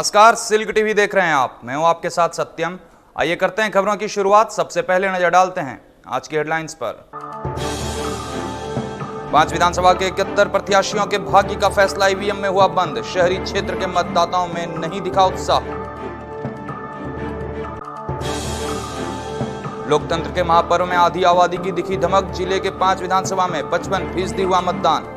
नमस्कार, silk TV देख रहे हैं आप। मैं हूं आपके साथ सत्यम। आइए करते हैं खबरों की शुरुआत। सबसे पहले नजर डालते हैं आज की हेडलाइंस पर। 5 विधानसभा के 71 प्रत्याशियों के भाग्य का फैसला ईवीएम में हुआ बंद। शहरी क्षेत्र के मतदाताओं में नहीं दिखा उत्साह। लोकतंत्र के महापर्व में आधी आबादी की दिखी धमक। जिले के 5 विधानसभा में 55% हुआ मतदान।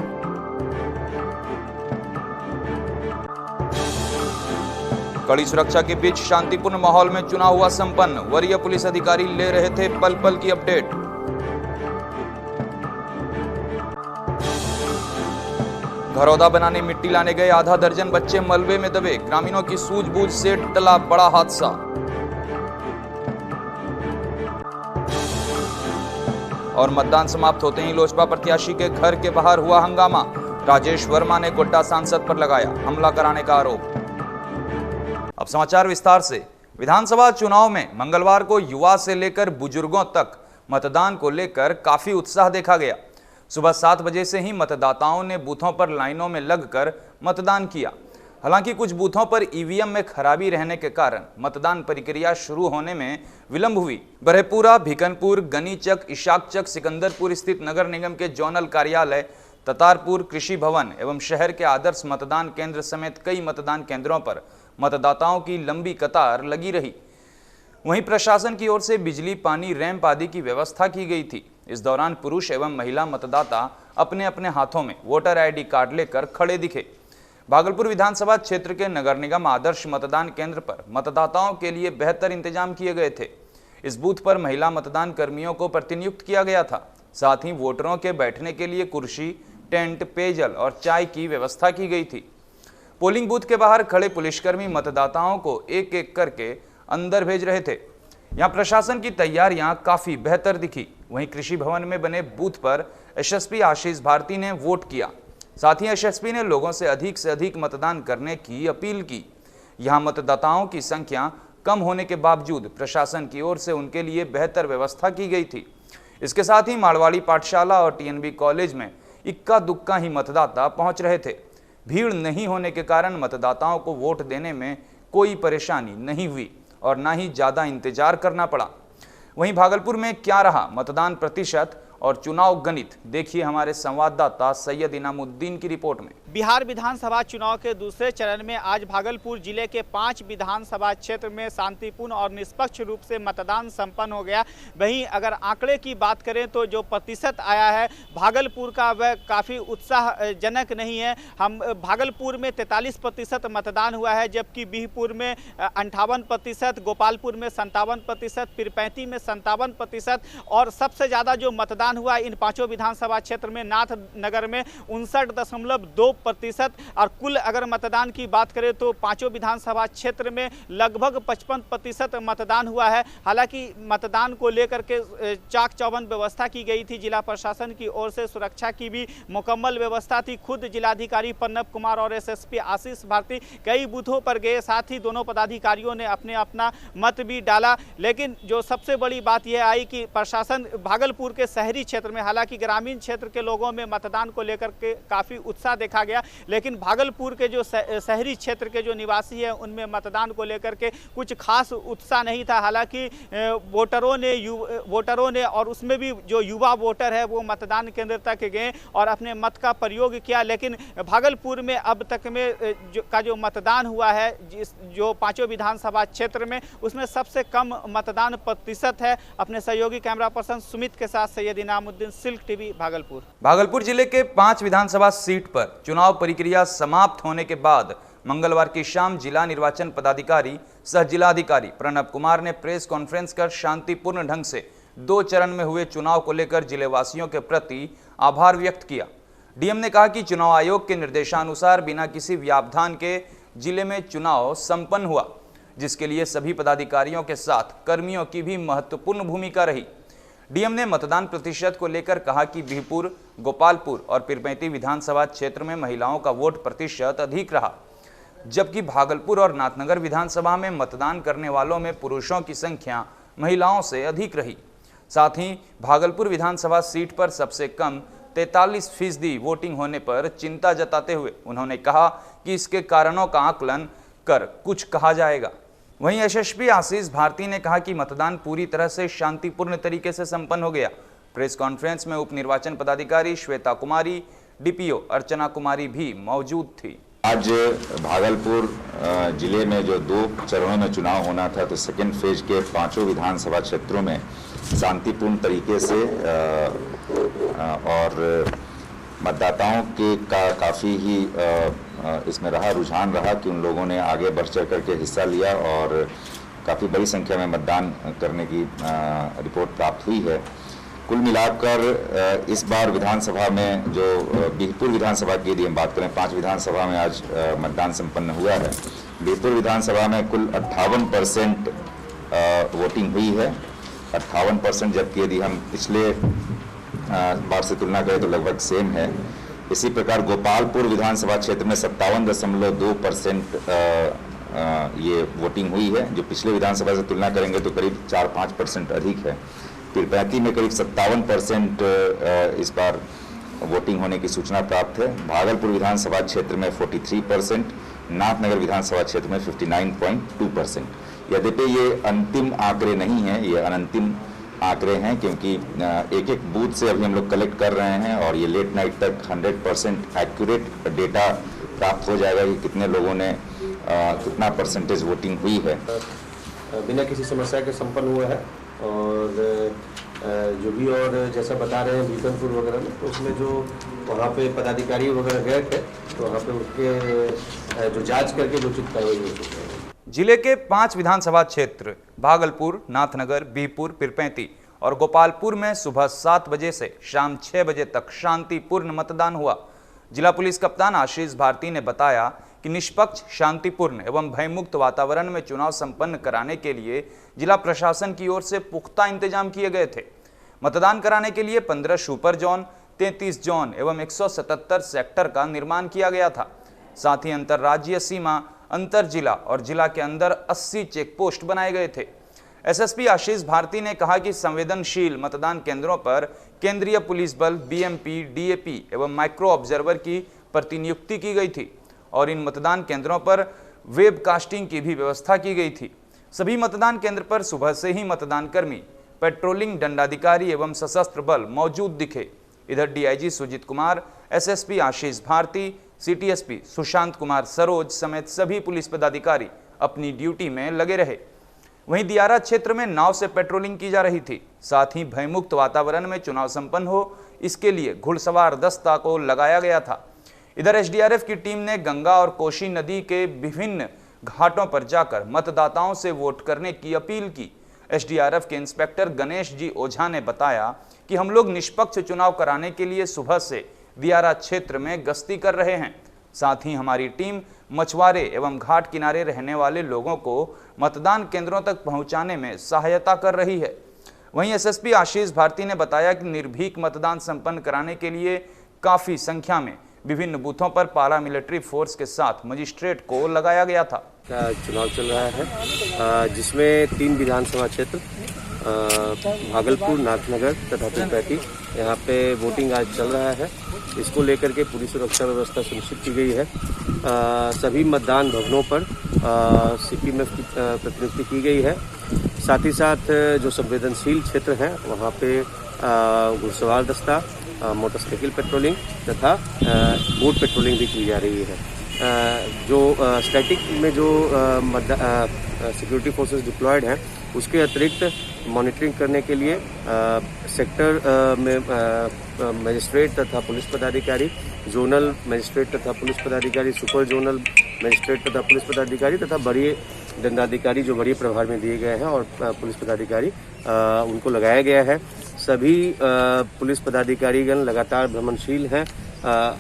कड़ी सुरक्षा के बीच शांतिपूर्ण माहौल में चुनाव हुआ संपन्न। वरीय पुलिस अधिकारी ले रहे थे पल पल की अपडेट। घरौदा बनाने मिट्टी लाने गए आधा दर्जन बच्चे मलबे में दबे। ग्रामीणों की सूझबूझ से टला बड़ा हादसा। और मतदान समाप्त होते ही लोजपा प्रत्याशी के घर के बाहर हुआ हंगामा। राजेश वर्मा ने गोड्डा सांसद पर लगाया हमला कराने का आरोप। अब समाचार विस्तार से। विधानसभा चुनाव में मंगलवार को युवा से लेकर बुजुर्गों तक मतदान को लेकर काफी उत्साह देखा गया। सुबह 7 बजे से ही मतदाताओं ने बूथों पर लाइनों में लगकर मतदान किया। हालांकि कुछ बूथों पर ईवीएम में खराबी रहने के कारण मतदान प्रक्रिया शुरू होने में विलंब हुई। बरहेपुरा, भिकनपुर, गनीचक, इशाकचक, सिकंदरपुर स्थित नगर निगम के जोनल कार्यालय, ततारपुर कृषि भवन एवं शहर के आदर्श मतदान केंद्र समेत कई मतदान केंद्रों पर मतदाताओं की लंबी कतार लगी रही। वहीं प्रशासन की ओर से बिजली, पानी, रैंप आदि की व्यवस्था की गई थी। इस दौरान पुरुष एवं महिला मतदाता अपने अपने हाथों में वोटर आईडी कार्ड लेकर खड़े दिखे। भागलपुर विधानसभा क्षेत्र के नगर निगम आदर्श मतदान केंद्र पर मतदाताओं के लिए बेहतर इंतजाम किए गए थे। इस बूथ पर महिला मतदान कर्मियों को प्रतिनियुक्त किया गया था। साथ ही वोटरों के बैठने के लिए कुर्सी, टेंट, पेयजल और चाय की व्यवस्था की गई थी। पोलिंग बूथ के बाहर खड़े पुलिसकर्मी मतदाताओं को एक एक करके अंदर भेज रहे थे। यहां प्रशासन की तैयारियां काफी बेहतर दिखी। वहीं कृषि भवन में बने बूथ पर एसएसपी आशीष भारती ने वोट किया। साथ ही एसएसपी ने लोगों से अधिक मतदान करने की अपील की। यहां मतदाताओं की संख्या कम होने के बावजूद प्रशासन की ओर से उनके लिए बेहतर व्यवस्था की गई थी। इसके साथ ही मारवाड़ी पाठशाला और टीएनबी कॉलेज में इक्का दुक्का ही मतदाता पहुंच रहे थे। भीड़ नहीं होने के कारण मतदाताओं को वोट देने में कोई परेशानी नहीं हुई और ना ही ज्यादा इंतजार करना पड़ा। वहीं भागलपुर में क्या रहा मतदान प्रतिशत और चुनाव गणित, देखिए हमारे संवाददाता सैयद इनामुद्दीन की रिपोर्ट में। बिहार विधानसभा चुनाव के दूसरे चरण में आज भागलपुर जिले के 5 विधानसभा क्षेत्र में शांतिपूर्ण और निष्पक्ष रूप से मतदान संपन्न हो गया। वहीं अगर आंकड़े की बात करें तो जो प्रतिशत आया है भागलपुर का वह काफ़ी उत्साहजनक नहीं है। हम भागलपुर में 43% मतदान हुआ है, जबकि बिहपुर में 58%, गोपालपुर में 57%, पीरपैंती में 57% और सबसे ज़्यादा जो मतदान हुआ इन 5 विधानसभा क्षेत्र में नाथनगर में 59.2% और कुल अगर मतदान की बात करें तो 5 विधानसभा क्षेत्र में लगभग 55% मतदान हुआ है। हालांकि मतदान को लेकर के चाक चौबंद व्यवस्था की गई थी। जिला प्रशासन की ओर से सुरक्षा की भी मुकम्मल व्यवस्था थी। खुद जिलाधिकारी पन्नब कुमार और एसएसपी आशीष भारती कई बूथों पर गए। साथ ही दोनों पदाधिकारियों ने अपना मत भी डाला। लेकिन जो सबसे बड़ी बात यह आई कि प्रशासन भागलपुर के शहरी क्षेत्र में, हालांकि ग्रामीण क्षेत्र के लोगों में मतदान को लेकर के काफ़ी उत्साह देखा गया, लेकिन भागलपुर के जो शहरी क्षेत्र के जो निवासी हैं उनमें मतदान को लेकर के कुछ खास उत्साह नहीं था। हालांकि वोटरों ने और उसमें भी जो युवा वोटर है वो मतदान केंद्र तक गए और अपने मत का प्रयोग किया। लेकिन भागलपुर में अब तक में जो मतदान हुआ है जो 5 विधानसभा क्षेत्र में, उसमें सबसे कम मतदान प्रतिशत है। अपने सहयोगी कैमरा पर्सन सुमित के साथ सैयद इनामुद्दीन, सिल्क टीवी, भागलपुर। भागलपुर जिले के 5 विधानसभा सीट पर चुनाव प्रक्रिया समाप्त होने के बाद मंगलवार की शाम जिला निर्वाचन पदाधिकारी सह जिलाधिकारी प्रणब कुमार ने प्रेस कॉन्फ्रेंस कर शांतिपूर्ण ढंग से 2 चरण में हुए चुनाव को लेकर जिलेवासियों के प्रति आभार व्यक्त किया। डीएम ने कहा कि चुनाव आयोग के निर्देशानुसार बिना किसी व्यवधान के जिले में चुनाव संपन्न हुआ, जिसके लिए सभी पदाधिकारियों के साथ कर्मियों की भी महत्वपूर्ण भूमिका रही। डीएम ने मतदान प्रतिशत को लेकर कहा कि बिहपुर, गोपालपुर और पीरपैंती विधानसभा क्षेत्र में महिलाओं का वोट प्रतिशत अधिक रहा, जबकि भागलपुर और नाथनगर विधानसभा में मतदान करने वालों में पुरुषों की संख्या महिलाओं से अधिक रही। साथ ही भागलपुर विधानसभा सीट पर सबसे कम 43% वोटिंग होने पर चिंता जताते हुए उन्होंने कहा कि इसके कारणों का आकलन कर कुछ कहा जाएगा। वहीं एसएसपी आशीष भारती ने कहा कि मतदान पूरी तरह से शांतिपूर्ण तरीके से संपन्न हो गया। प्रेस कॉन्फ्रेंस में उप निर्वाचन पदाधिकारी श्वेता कुमारी, डीपीओ अर्चना कुमारी भी मौजूद थी। आज भागलपुर जिले में जो 2 चरणों में चुनाव होना था, तो सेकेंड फेज के 5 विधानसभा क्षेत्रों में शांतिपूर्ण तरीके से और मतदाताओं के काफ़ी ही इसमें रुझान रहा कि उन लोगों ने आगे बढ़ चढ़ करके हिस्सा लिया और काफ़ी बड़ी संख्या में मतदान करने की रिपोर्ट प्राप्त हुई है। कुल मिलाकर इस बार विधानसभा में जो बीरपुर विधानसभा की यदि हम बात करें, 5 विधानसभा में आज मतदान संपन्न हुआ है। बीरपुर विधानसभा में कुल 58% वोटिंग हुई है, 58%, जबकि यदि हम पिछले बार से तुलना करें तो लगभग सेम है। इसी प्रकार गोपालपुर विधानसभा क्षेत्र में 57.2% ये वोटिंग हुई है, जो पिछले विधानसभा से तुलना करेंगे तो करीब 4-5% अधिक है। पीरपैंती में करीब 57% इस बार वोटिंग होने की सूचना प्राप्त है। भागलपुर विधानसभा क्षेत्र में 43%, नाथनगर विधानसभा क्षेत्र में 59.2%। यद्यपि ये अंतिम आंकड़े नहीं हैं, ये अनंतिम आंकड़े हैं, क्योंकि एक एक बूथ से अभी हम लोग कलेक्ट कर रहे हैं और ये लेट नाइट तक 100% एक्यूरेट डेटा प्राप्त हो जाएगा कि कितने लोगों ने कितना परसेंटेज वोटिंग हुई है। बिना किसी समस्या के संपन्न हुआ है और जो भी और जैसा बता रहे हैं बीतनपुर वगैरह में, तो उसमें जो वहाँ पे पदाधिकारी वगैरह गए थे तो वहाँ पे उसके जो जांच करके जो उचित कार्रवाई हो चुकी है। जिले के 5 विधानसभा क्षेत्र भागलपुर, नाथनगर, बीरपुर, पीरपैंती और गोपालपुर में सुबह 7 बजे से शाम 6 बजे तक शांतिपूर्ण मतदान हुआ। जिला पुलिस कप्तान आशीष भारती ने बताया कि निष्पक्ष, शांतिपूर्ण एवं भयमुक्त वातावरण में चुनाव संपन्न कराने के लिए जिला प्रशासन की ओर से पुख्ता इंतजाम किए गए थे। मतदान कराने के लिए 15 सुपर जोन, 33 जोन एवं 177 सेक्टर का निर्माण किया गया था। साथ ही अंतर्राज्यीय सीमा, अंतर जिला और जिला के अंदर 80 चेक पोस्ट बनाए गए थे। एसएसपी आशीष भारती ने कहा कि संवेदनशील मतदान केंद्रों पर केंद्रीय पुलिस बल, बीएमपी, डीएपी एवं माइक्रो ऑब्जर्वर की प्रतिनियुक्ति की गई थी और इन मतदान केंद्रों पर वेबकास्टिंग की भी व्यवस्था की गई थी। सभी मतदान केंद्र पर सुबह से ही मतदान कर्मी, पेट्रोलिंग दंडाधिकारी एवं सशस्त्र बल मौजूद दिखे। इधर DIG Sujit Kumar, SSP Ashish Bharti, city SP Sushant Kumar Saroj समेत सभी पुलिस पदाधिकारी अपनी ड्यूटी में लगे रहे। वहीं दियारा क्षेत्र में नाव से पेट्रोलिंग की जा रही थी। साथ ही भयमुक्त वातावरण में चुनाव संपन्न हो, इसके लिए घुड़सवार दस्ता को लगाया गया था। इधर एसडीआरएफ की टीम ने गंगा और कोसी नदी के विभिन्न घाटों पर जाकर मतदाताओं से वोट करने की अपील की। एसडीआरएफ के इंस्पेक्टर गणेश जी ओझा ने बताया कि हम लोग निष्पक्ष चुनाव कराने के लिए सुबह से दियारा क्षेत्र में गश्ती कर रहे हैं। साथ ही हमारी टीम मछुआरे एवं घाट किनारे रहने वाले लोगों को मतदान केंद्रों तक पहुंचाने में सहायता कर रही है। वहीं एसएसपी आशीष भारती ने बताया कि निर्भीक मतदान संपन्न कराने के लिए काफी संख्या में विभिन्न बूथों पर पारामिलिट्री फोर्स के साथ मजिस्ट्रेट को लगाया गया था। चुनाव चल रहा है जिसमें 3 विधानसभा क्षेत्र भागलपुर, नाथनगर तथा पीरपैंती, यहाँ पे वोटिंग आज चल रहा है। इसको लेकर के पूरी सुरक्षा व्यवस्था सुनिश्चित की गई है। सभी मतदान भवनों पर सीपीएफ की प्रतिनियुक्ति की गई है। साथ ही साथ जो संवेदनशील क्षेत्र हैं वहाँ पे घुड़सवार दस्ता, मोटरसाइकिल पेट्रोलिंग तथा बोट पेट्रोलिंग भी की जा रही है। जो स्टैटिक में जो सिक्योरिटी फोर्सेस डिप्लॉयड हैं, उसके अतिरिक्त मॉनिटरिंग करने के लिए सेक्टर में मजिस्ट्रेट तथा पुलिस पदाधिकारी, जोनल मजिस्ट्रेट तथा पुलिस पदाधिकारी, सुपर जोनल मजिस्ट्रेट तथा पुलिस पदाधिकारी तथा बड़ी दंडाधिकारी जो बड़ी प्रभार में दिए गए हैं और पुलिस पदाधिकारी उनको लगाया गया है। सभी पुलिस पदाधिकारीगण लगातार भ्रमणशील हैं।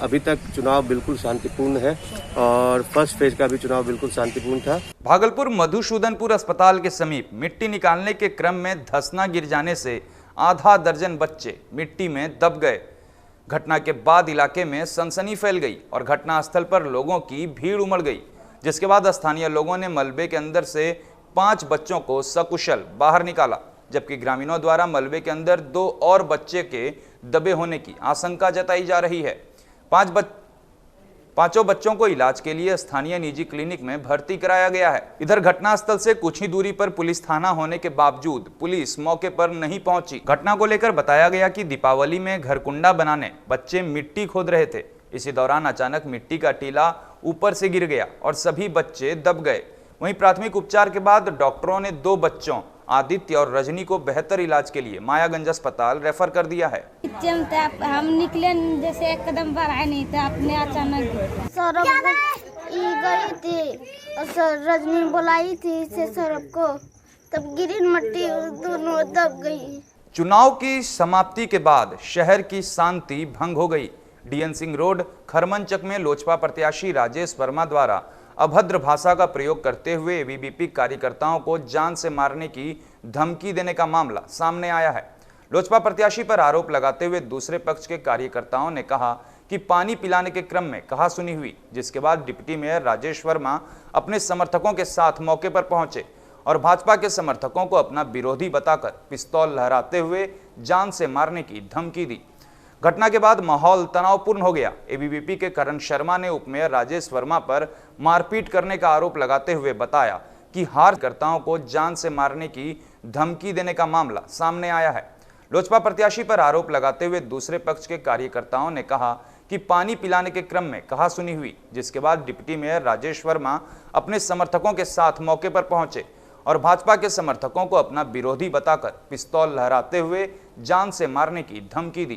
अभी तक चुनाव बिल्कुल शांतिपूर्ण है और फर्स्ट फेज का भी चुनाव बिल्कुल शांतिपूर्ण था। भागलपुर मधुसूदनपुर अस्पताल के समीप मिट्टी निकालने के क्रम में धंसना गिर जाने से आधा दर्जन बच्चे मिट्टी में दब गए। घटना के बाद इलाके में सनसनी फैल गई और घटनास्थल पर लोगों की भीड़ उमड़ गई, जिसके बाद स्थानीय लोगों ने मलबे के अंदर से 5 बच्चों को सकुशल बाहर निकाला, जबकि ग्रामीणों द्वारा मलबे के अंदर 2 और बच्चे के दबे होने की आशंका जताई जा रही है। पांचों बच्चों को इलाज के लिए स्थानीय निजी क्लिनिक में भर्ती कराया गया है। इधर घटनास्थल से कुछ ही दूरी पर पुलिस थाना होने के बावजूद पुलिस मौके पर नहीं पहुंची। घटना को लेकर बताया गया कि दीपावली में घरकुंडा बनाने बच्चे मिट्टी खोद रहे थे। इसी दौरान अचानक मिट्टी का टीला ऊपर से गिर गया और सभी बच्चे दब गए। वहीं प्राथमिक उपचार के बाद डॉक्टरों ने 2 बच्चों आदित्य और रजनी को बेहतर इलाज के लिए मायागंज अस्पताल रेफर कर दिया है। हम निकले जैसे एक कदम बढ़ाए नहीं थे, अपने अचानक गई थी और रजनी बुलाई थी से सौरभ को, तब गिरी मट्टी दोनों दब गई। चुनाव की समाप्ति के बाद शहर की शांति भंग हो गई। डीएन सिंह रोड खरमनचक में लोजपा प्रत्याशी राजेश वर्मा द्वारा अभद्र भाषा का प्रयोग करते हुए एबीवीपी कार्यकर्ताओं को जान से मारने की धमकी देने का मामला सामने आया है। लोजपा प्रत्याशी पर आरोप लगाते हुए दूसरे पक्ष के कार्यकर्ताओं ने कहा कि पानी पिलाने के क्रम में कहासुनी हुई, जिसके बाद डिप्टी मेयर राजेश वर्मा अपने समर्थकों के साथ मौके पर पहुंचे और भाजपा के समर्थकों को अपना विरोधी बताकर पिस्तौल लहराते हुए जान से मारने की धमकी दी। घटना के बाद माहौल तनावपूर्ण हो गया। एबीवीपी के करण शर्मा ने उपमेयर राजेश वर्मा पर मारपीट करने का आरोप लगाते हुए बताया कि हारकर्ताओं को जान से मारने की धमकी देने का मामला सामने आया है। लोजपा प्रत्याशी पर आरोप लगाते हुए दूसरे पक्ष के कार्यकर्ताओं ने कहा कि पानी पिलाने के क्रम में कहासुनी हुई, जिसके बाद डिप्टी मेयर राजेश वर्मा अपने समर्थकों के साथ मौके पर पहुंचे और भाजपा के समर्थकों को अपना विरोधी बताकर पिस्तौल लहराते हुए जान से मारने की धमकी दी।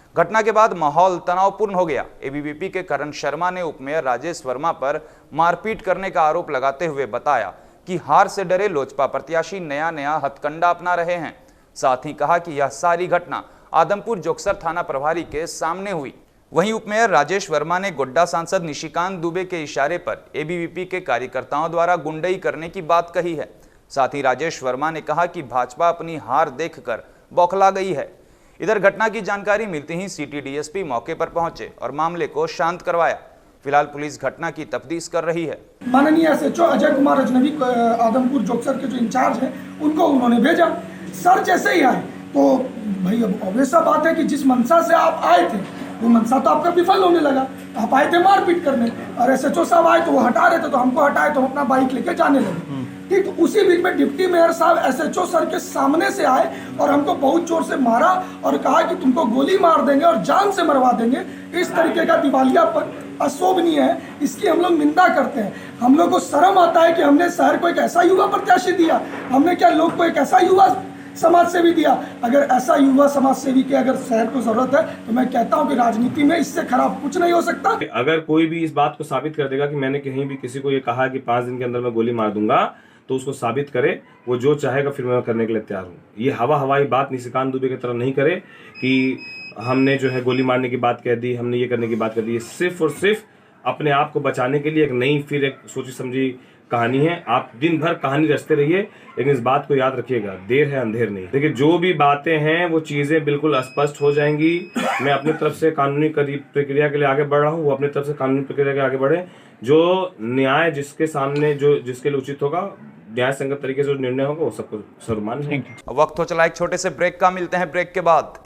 घटना के बाद माहौल तनावपूर्ण हो गया। एबीवीपी के करण शर्मा ने उपमेयर राजेश वर्मा पर मारपीट करने का आरोप लगाते हुए बताया कि हार से डरे लोजपा प्रत्याशी नया हथकंडा अपना रहे हैं। साथ ही कहा कि यह सारी घटना आदमपुर जोगसर थाना प्रभारी के सामने हुई। वहीं उपमेयर राजेश वर्मा ने गोड्डा सांसद निशिकांत दुबे के इशारे पर एबीवीपी के कार्यकर्ताओं द्वारा गुंडई करने की बात कही है। साथ ही राजेश वर्मा ने कहा कि भाजपा अपनी हार देखकर बौखला गई है। इधर घटना की जानकारी मिलते ही सिटी डीएसपी मौके पर पहुंचे और मामले को शांत करवाया। फिलहाल पुलिस घटना की तफ्तीश कर रही है। माननीय एसएचओ अजय कुमार अजनबी आदमपुर जोगसर के जो इंचार्ज हैं उनको उन्होंने भेजा। सर जैसे ही आए तो भाई अब ऑब्वियस सा बात है कि जिस मंशा से आप आए थे वो मंशा तो आपका विफल होने लगा। आप आए थे मारपीट करने और एसएचओ साहब आए तो वो हटा रहे थे, तो हमको हटाए तो हम अपना बाइक लेके जाने लगे। ठीक, तो उसी बीच में डिप्टी मेयर साहब एसएचओ सर के सामने से आए और हमको बहुत जोर से मारा और कहा कि तुमको गोली मार देंगे और जान से मरवा देंगे। इस तरीके का दिवालियापन अशोभनीय है, इसकी हम लोग निंदा करते हैं। हम लोग को शर्म आता है कि हमने शहर को एक ऐसा युवा प्रत्याशी दिया, हमने क्या लोग को एक ऐसा युवा समाज सेवी दिया। अगर ऐसा युवा समाज सेवी की अगर शहर को जरूरत है तो मैं कहता हूं कि राजनीति में इससे खराब कुछ नहीं हो सकता। अगर कोई भी इस बात को साबित कर देगा कि मैंने कहीं भी किसी को ये कहा कि 5 दिन के अंदर मैं गोली मार दूंगा, तो उसको साबित करे, वो जो चाहेगा फिर मैं करने के लिए तैयार हूँ। ये हवाई बात निशिकांत दुबे की तरह नहीं करे कि हमने जो है गोली मारने की बात कह दी, हमने ये करने की बात कर दी। सिर्फ और सिर्फ अपने आप को बचाने के लिए एक नई फिर एक सोची समझी कहानी है। आप दिन भर कहानी रचते रहिए, लेकिन इस बात को याद रखिएगा, देर है अंधेर नहीं। देखिए जो भी बातें हैं वो चीजें बिल्कुल स्पष्ट हो जाएंगी। मैं अपनी तरफ से कानूनी प्रक्रिया के लिए आगे बढ़ रहा हूँ, वो अपनी तरफ से कानूनी प्रक्रिया के आगे बढ़े। जो न्याय जिसके सामने जो जिसके लिए उचित होगा, न्याय संगत तरीके से जो निर्णय होगा वो सबको सर्वमान्य है। वक्त हो चला एक छोटे से ब्रेक का, मिलते हैं ब्रेक के बाद।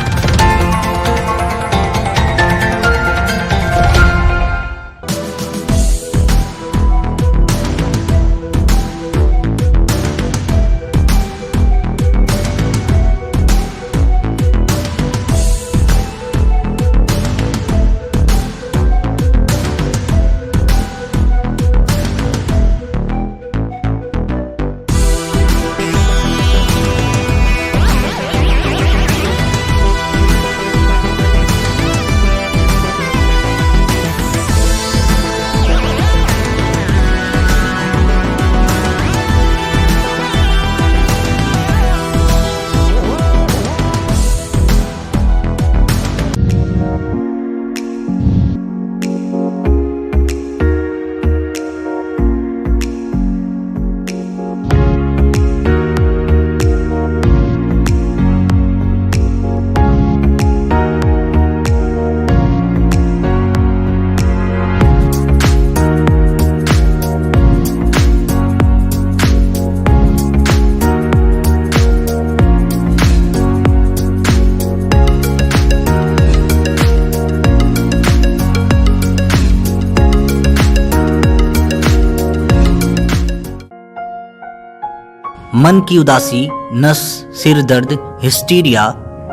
मन की उदासी, नस, सिर दर्द, हिस्टीरिया,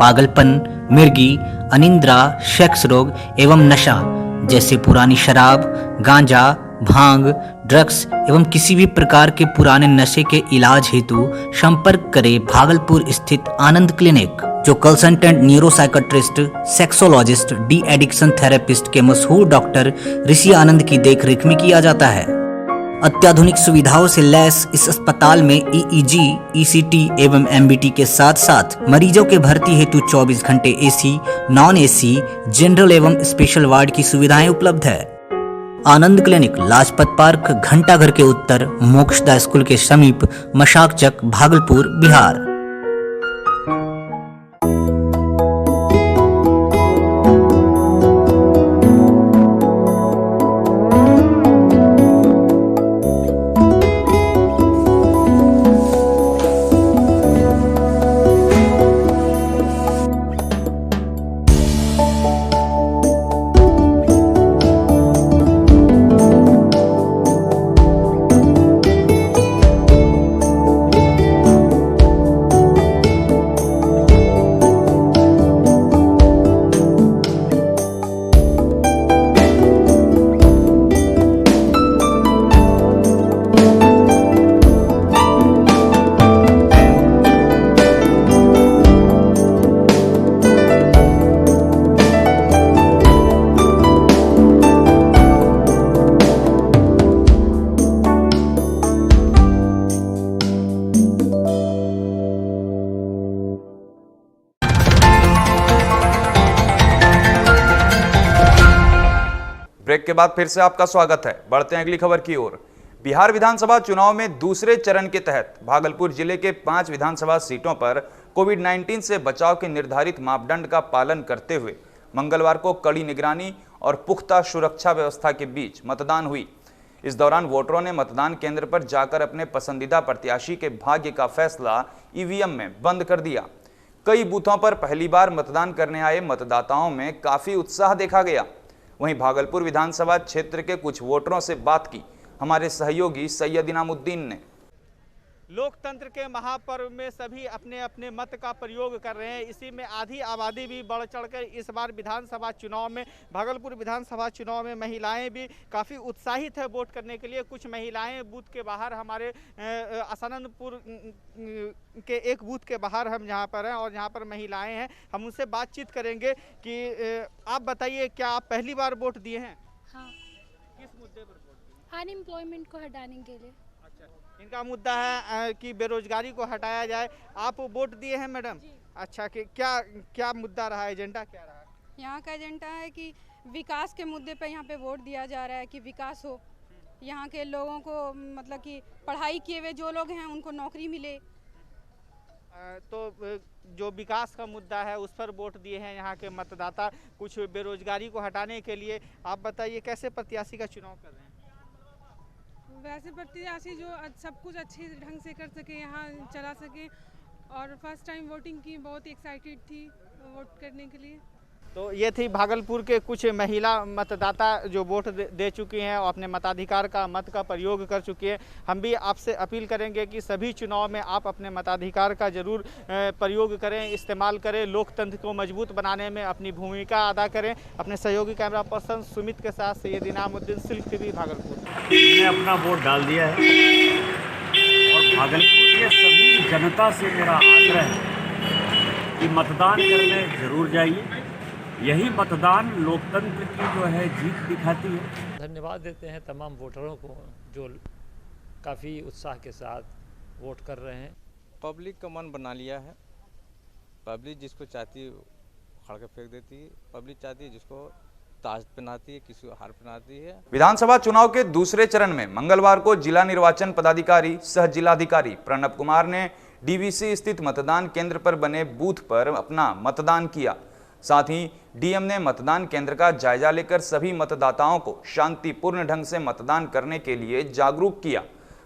पागलपन, मिर्गी, अनिद्रा, सेक्स रोग एवं नशा जैसे पुरानी शराब, गांजा, भांग, ड्रग्स एवं किसी भी प्रकार के पुराने नशे के इलाज हेतु संपर्क करें भागलपुर स्थित आनंद क्लिनिक, जो consultant neuropsychiatrist, sexologist, de addiction therapist के मशहूर डॉक्टर ऋषि आनंद की देखरेख में किया जाता है। अत्याधुनिक सुविधाओं से लैस इस अस्पताल में ईईजी, ईसीटी एवं एमबीटी के साथ साथ मरीजों के भर्ती हेतु 24 घंटे एसी, नॉन एसी, जनरल एवं स्पेशल वार्ड की सुविधाएं उपलब्ध है। आनंद क्लिनिक लाजपत पार्क, घंटाघर के उत्तर, मोक्षदा स्कूल के समीप, मशाक चक, भागलपुर, बिहार। ब्रेक के बाद फिर से आपका स्वागत है। बढ़ते हैं अगली खबर की ओर। बिहार विधानसभा चुनाव में दूसरे चरण के तहत भागलपुर जिले के 5 विधानसभा सीटों पर कोविड-19 से बचाव के निर्धारित मापदंड का पालन करते हुए मंगलवार को कड़ी निगरानी और पुख्ता सुरक्षा व्यवस्था के बीच मतदान हुई। इस दौरान वोटरों ने मतदान केंद्र पर जाकर अपने पसंदीदा प्रत्याशी के भाग्य का फैसला ईवीएम में बंद कर दिया। कई बूथों पर पहली बार मतदान करने आए मतदाताओं में काफी उत्साह देखा गया। वहीं भागलपुर विधानसभा क्षेत्र के कुछ वोटरों से बात की हमारे सहयोगी सैयद इनामुद्दीन ने। लोकतंत्र के महापर्व में सभी अपने अपने मत का प्रयोग कर रहे हैं। इसी में आधी आबादी भी बढ़ चढ़कर इस बार विधानसभा चुनाव में, भागलपुर विधानसभा चुनाव में महिलाएं भी काफ़ी उत्साहित है वोट करने के लिए। कुछ महिलाएं बूथ के बाहर, हमारे आसानंदपुर के एक बूथ के बाहर हम यहाँ पर हैं और यहाँ पर महिलाएं हैं। हम उनसे बातचीत करेंगे कि आप बताइए, क्या आप पहली बार वोट दिए हैं? हाँ। किस मुद्दे पर वोट दिए? अनएम्प्लॉयमेंट को हटाने के लिए। इनका मुद्दा है कि बेरोजगारी को हटाया जाए। आप वोट दिए हैं मैडम? अच्छा, कि क्या मुद्दा रहा, एजेंडा क्या रहा? यहाँ का एजेंडा है कि विकास के मुद्दे पे यहाँ पे वोट दिया जा रहा है कि विकास हो, यहाँ के लोगों को, मतलब कि पढ़ाई किए हुए जो लोग हैं उनको नौकरी मिले। तो जो विकास का मुद्दा है उस पर वोट दिए हैं यहाँ के मतदाता, कुछ बेरोजगारी को हटाने के लिए। आप बताइए, कैसे प्रत्याशी का चुनाव कर रहे हैं? वैसे प्रत्याशी जो सब कुछ अच्छे ढंग से कर सके, यहाँ चला सके। और फर्स्ट टाइम वोटिंग की, बहुत एक्साइटेड थी वोट करने के लिए। तो ये थी भागलपुर के कुछ महिला मतदाता जो वोट दे चुकी हैं और अपने मताधिकार का मत का प्रयोग कर चुकी हैं। हम भी आपसे अपील करेंगे कि सभी चुनाव में आप अपने मताधिकार का जरूर प्रयोग करें, इस्तेमाल करें, लोकतंत्र को मजबूत बनाने में अपनी भूमिका अदा करें। अपने सहयोगी कैमरा पर्सन सुमित के साथ सैयद इनामुद्दीन, सिल्क टीवी, भागलपुर। मैंने अपना वोट डाल दिया है और भागलपुर के सभी जनता से मेरा आग्रह है कि मतदान करने जरूर जाइए। यही मतदान लोकतंत्र की जो है जीत दिखाती है। धन्यवाद देते हैं तमाम वोटरों को जो काफ़ी उत्साह के साथ वोट कर रहे हैं। पब्लिक का मन बना लिया है। पब्लिक जिसको चाहती है उखाड़ के फेंक देती है। पब्लिक चाहती है जिसको ताज पहनाती है, किसी को हार पहनाती है। विधानसभा चुनाव के दूसरे चरण में मंगलवार को जिला निर्वाचन पदाधिकारी सह जिलाधिकारी प्रणब कुमार ने डीवीसी स्थित मतदान केंद्र पर बने बूथ पर अपना मतदान किया। साथ ही डीएम ने मतदान केंद्र का जायजा लेकर सभी मतदाताओं को शांतिपूर्ण ढंग से मतदान करने के लिए जागरूक किया।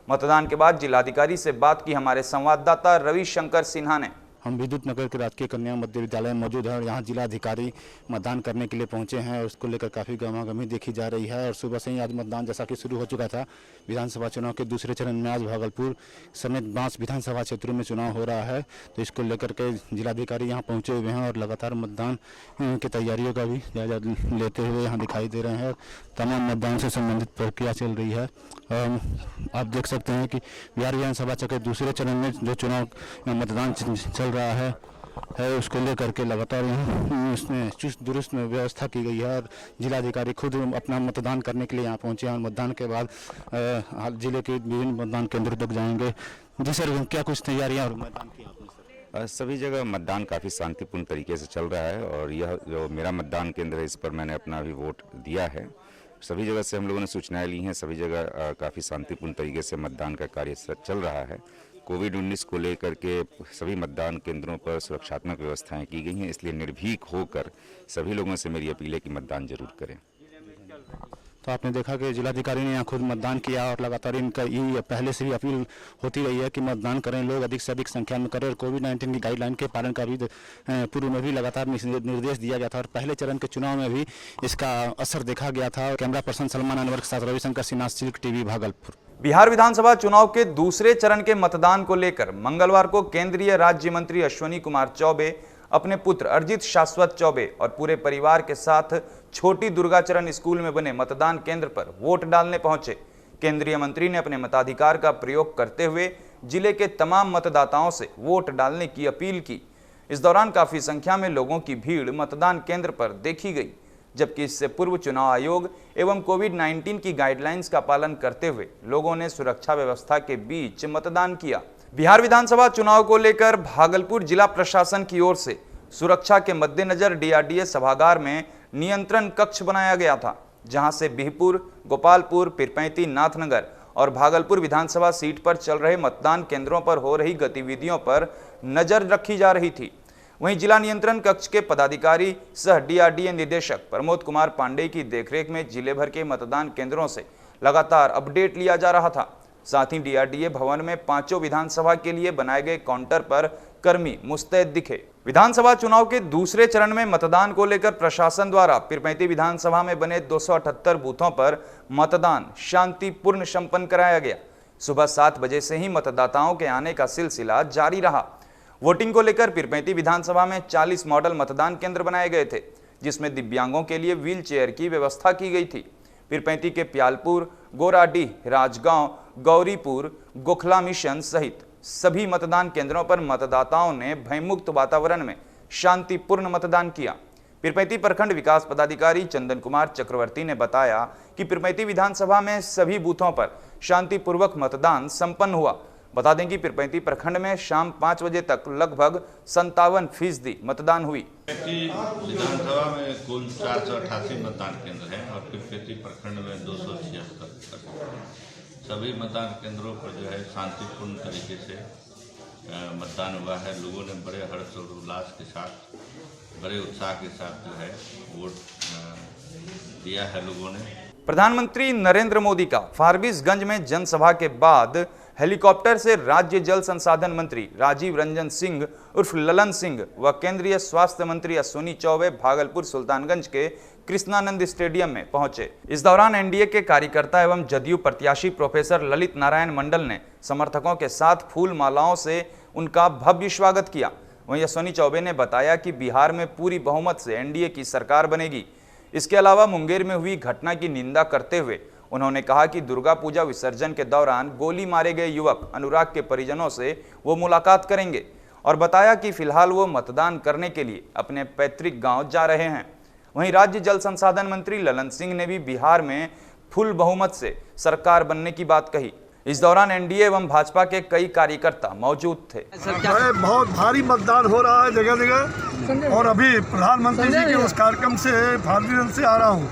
मतदान के बाद जिलाधिकारी से बात की हमारे संवाददाता रविशंकर सिन्हा ने। हम विद्युत नगर के राजकीय कन्या मध्य विद्यालय में मौजूद है और यहाँ जिलाधिकारी मतदान करने के लिए पहुँचे हैं और उसको लेकर काफ़ी गहमागहमी देखी जा रही है। और सुबह से ही आज मतदान जैसा कि शुरू हो चुका था। विधानसभा चुनाव के दूसरे चरण में आज भागलपुर समेत 5 विधानसभा क्षेत्रों में चुनाव हो रहा है, तो इसको लेकर के जिलाधिकारी यहाँ पहुँचे हुए हैं और लगातार मतदान की तैयारियों का भी जायजा लेते हुए यहाँ दिखाई दे रहे हैं। तमाम मतदान से संबंधित प्रक्रिया चल रही है। आप देख सकते हैं कि बिहार विधानसभा के दूसरे चरण में जो चुनाव मतदान चल रहा है उसको लेकर के लगातार यहाँ इसमें चुस्त दुरुस्त में व्यवस्था की गई है और जिलाधिकारी खुद अपना मतदान करने के लिए यहाँ पहुँचे हैं और मतदान के बाद जिले के विभिन्न मतदान केंद्रों तक जाएंगे। जी सर, क्या कुछ तैयारियाँ और मतदान की आपने सर? सभी जगह मतदान काफ़ी शांतिपूर्ण तरीके से चल रहा है और यह जो मेरा मतदान केंद्र है इस पर मैंने अपना भी वोट दिया है। सभी जगह से हम लोगों ने सूचनाएं ली हैं, सभी जगह काफ़ी शांतिपूर्ण तरीके से मतदान का कार्य चल रहा है। कोविड-19 को लेकर के सभी मतदान केंद्रों पर सुरक्षात्मक व्यवस्थाएं की गई हैं, इसलिए निर्भीक होकर सभी लोगों से मेरी अपील है कि मतदान जरूर करें। तो आपने देखा कि जिलाधिकारी ने यहाँ खुद मतदान किया और लगातार इनका ये पहले से भी अपील होती रही है कि मतदान करें, लोग अधिक से अधिक संख्या में करें और कोविड-19 की गाइडलाइन के पालन का भी पूर्व में भी लगातार निर्देश दिया गया था और पहले चरण के चुनाव में भी इसका असर देखा गया था। कैमरा पर्सन सलमान अनवर के साथ रविशंकर सिन्हा, सिल्क टीवी, भागलपुर। बिहार विधानसभा चुनाव के दूसरे चरण के मतदान को लेकर मंगलवार को केंद्रीय राज्य मंत्री अश्विनी कुमार चौबे अपने पुत्र अर्जित शाश्वत चौबे और पूरे परिवार के साथ छोटी दुर्गाचरण स्कूल में बने मतदान केंद्र पर वोट डालने पहुंचे। केंद्रीय मंत्री ने अपने मताधिकार का प्रयोग करते हुए जिले के तमाम मतदाताओं से वोट डालने की अपील की। इस दौरान काफी संख्या में लोगों की भीड़ मतदान केंद्र पर देखी गई, जबकि इससे पूर्व चुनाव आयोग एवं कोविड-19 की गाइडलाइंस का पालन करते हुए लोगों ने सुरक्षा व्यवस्था के बीच मतदान किया। बिहार विधानसभा चुनाव को लेकर भागलपुर जिला प्रशासन की ओर से सुरक्षा के मद्देनजर डीआरडीए सभागार में नियंत्रण कक्ष बनाया गया था, जहां से बिहपुर, गोपालपुर, पीरपैंती, नाथनगर और भागलपुर विधानसभा सीट पर चल रहे मतदान केंद्रों पर हो रही गतिविधियों पर नजर रखी जा रही थी। वहीं जिला नियंत्रण कक्ष के पदाधिकारी सह डीआरडीए निदेशक प्रमोद कुमार पांडे की देखरेख में जिले भर के मतदान केंद्रों से लगातार अपडेट लिया जा रहा था। साथ ही डीआरडीए भवन में 5 विधानसभा के लिए बनाए गए काउंटर पर कर्मी मुस्तैद दिखे। विधानसभा चुनाव के दूसरे चरण में मतदान को लेकर प्रशासन द्वारा पीरपैंती विधानसभा में बने 278 बूथों पर मतदान शांतिपूर्ण संपन्न कराया गया। सुबह 7 बजे से ही मतदाताओं के आने का सिलसिला जारी रहा। वोटिंग को लेकर पीरपैंती विधानसभा में 40 मॉडल मतदान केंद्र बनाए गए थे, जिसमें दिव्यांगों के लिए व्हील चेयर की व्यवस्था की गई थी। पीरपैंती के प्यालपुर, गोराडीह, राजगांव, गौरीपुर, गोखला मिशन सहित सभी मतदान केंद्रों पर मतदाताओं ने भयमुक्त वातावरण में शांतिपूर्ण मतदान किया। पीरपैंती प्रखंड विकास पदाधिकारी चंदन कुमार चक्रवर्ती ने बताया कि पीरपैंती विधानसभा में सभी बूथों पर शांतिपूर्वक मतदान संपन्न हुआ। बता दें कि पीरपैंती प्रखंड में शाम 5 बजे तक लगभग 57% मतदान हुई। विधानसभा में कुल 488 मतदान केंद्र हैं और पीरपैंती प्रखंड में 276। सभी मतदान केंद्रों पर जो है शांतिपूर्ण तरीके से मतदान हुआ है। लोगों ने बड़े हर्ष और उल्लास के साथ, बड़े उत्साह के साथ जो है वोट दिया है लोगों ने। प्रधानमंत्री नरेंद्र मोदी का फारबिसगंज में जनसभा के बाद हेलीकॉप्टर से राज्य जल संसाधन मंत्री राजीव रंजन सिंह उर्फ ललन सिंह व केंद्रीय स्वास्थ्य मंत्री अश्विनी चौबे भागलपुर सुल्तानगंज के कृष्णानंद स्टेडियम में पहुंचे। इस दौरान एनडीए के कार्यकर्ता एवं जदयू प्रत्याशी प्रोफेसर ललित नारायण मंडल ने समर्थकों के साथ फूल मालाओं से उनका भव्य स्वागत किया। वहीं अश्विनी चौबे ने बताया कि बिहार में पूरी बहुमत से एनडीए की सरकार बनेगी। इसके अलावा मुंगेर में हुई घटना की निंदा करते हुए उन्होंने कहा कि दुर्गा पूजा विसर्जन के दौरान गोली मारे गए युवक अनुराग के परिजनों से वो मुलाकात करेंगे और बताया कि फिलहाल वो मतदान करने के लिए अपने पैतृक गांव जा रहे हैं। वहीं राज्य जल संसाधन मंत्री ललन सिंह ने भी बिहार में फुल बहुमत से सरकार बनने की बात कही। इस दौरान एनडीए एवं भाजपा के कई कार्यकर्ता मौजूद थे। बहुत भारी मतदान हो रहा है जगह जगह और अभी प्रधानमंत्री जी के उस कार्यक्रम से फारबिसगंज से आ रहा हूँ।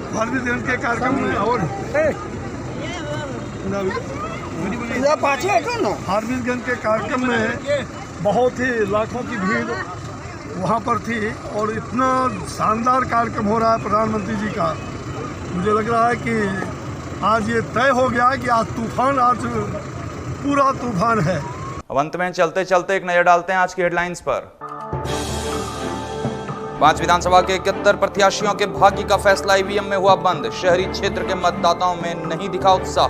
फारबिसगंज के कार्यक्रम में और फारबिसगंज के कार्यक्रम में बहुत ही लाखों की भीड़ वहाँ पर थी और इतना शानदार कार्यक्रम हो रहा है प्रधानमंत्री जी का। मुझे लग रहा है कि आज ये तय हो गया है कि आज तूफान, आज पूरा तूफान है। अब अंत में चलते चलते एक नजर डालते हैं आज की हेडलाइंस पर। 5 विधानसभा के 71 प्रत्याशियों के भाग्य का फैसला ईवीएम में हुआ बंद। शहरी क्षेत्र के मतदाताओं में नहीं दिखा उत्साह।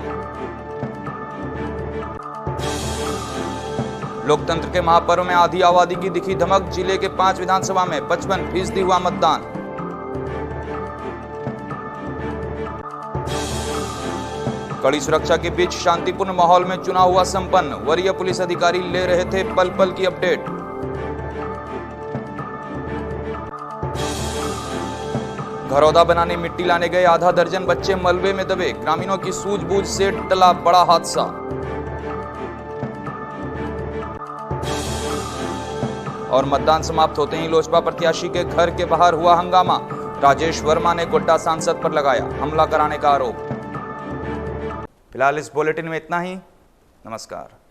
लोकतंत्र के महापर्व में आधी आबादी की दिखी धमक। जिले के 5 विधानसभा में 55% हुआ मतदान। कड़ी सुरक्षा के बीच शांतिपूर्ण माहौल में चुनाव हुआ संपन्न। वरीय पुलिस अधिकारी ले रहे थे पल पल की अपडेट। घरौदा बनाने मिट्टी लाने गए आधा दर्जन बच्चे मलबे में दबे। ग्रामीणों की सूझबूझ से टला बड़ा हादसा। और मतदान समाप्त होते ही लोजपा प्रत्याशी के घर के बाहर हुआ हंगामा। राजेश वर्मा ने गोड्डा सांसद पर लगाया हमला कराने का आरोप। फिलहाल इस बुलेटिन में इतना ही। नमस्कार।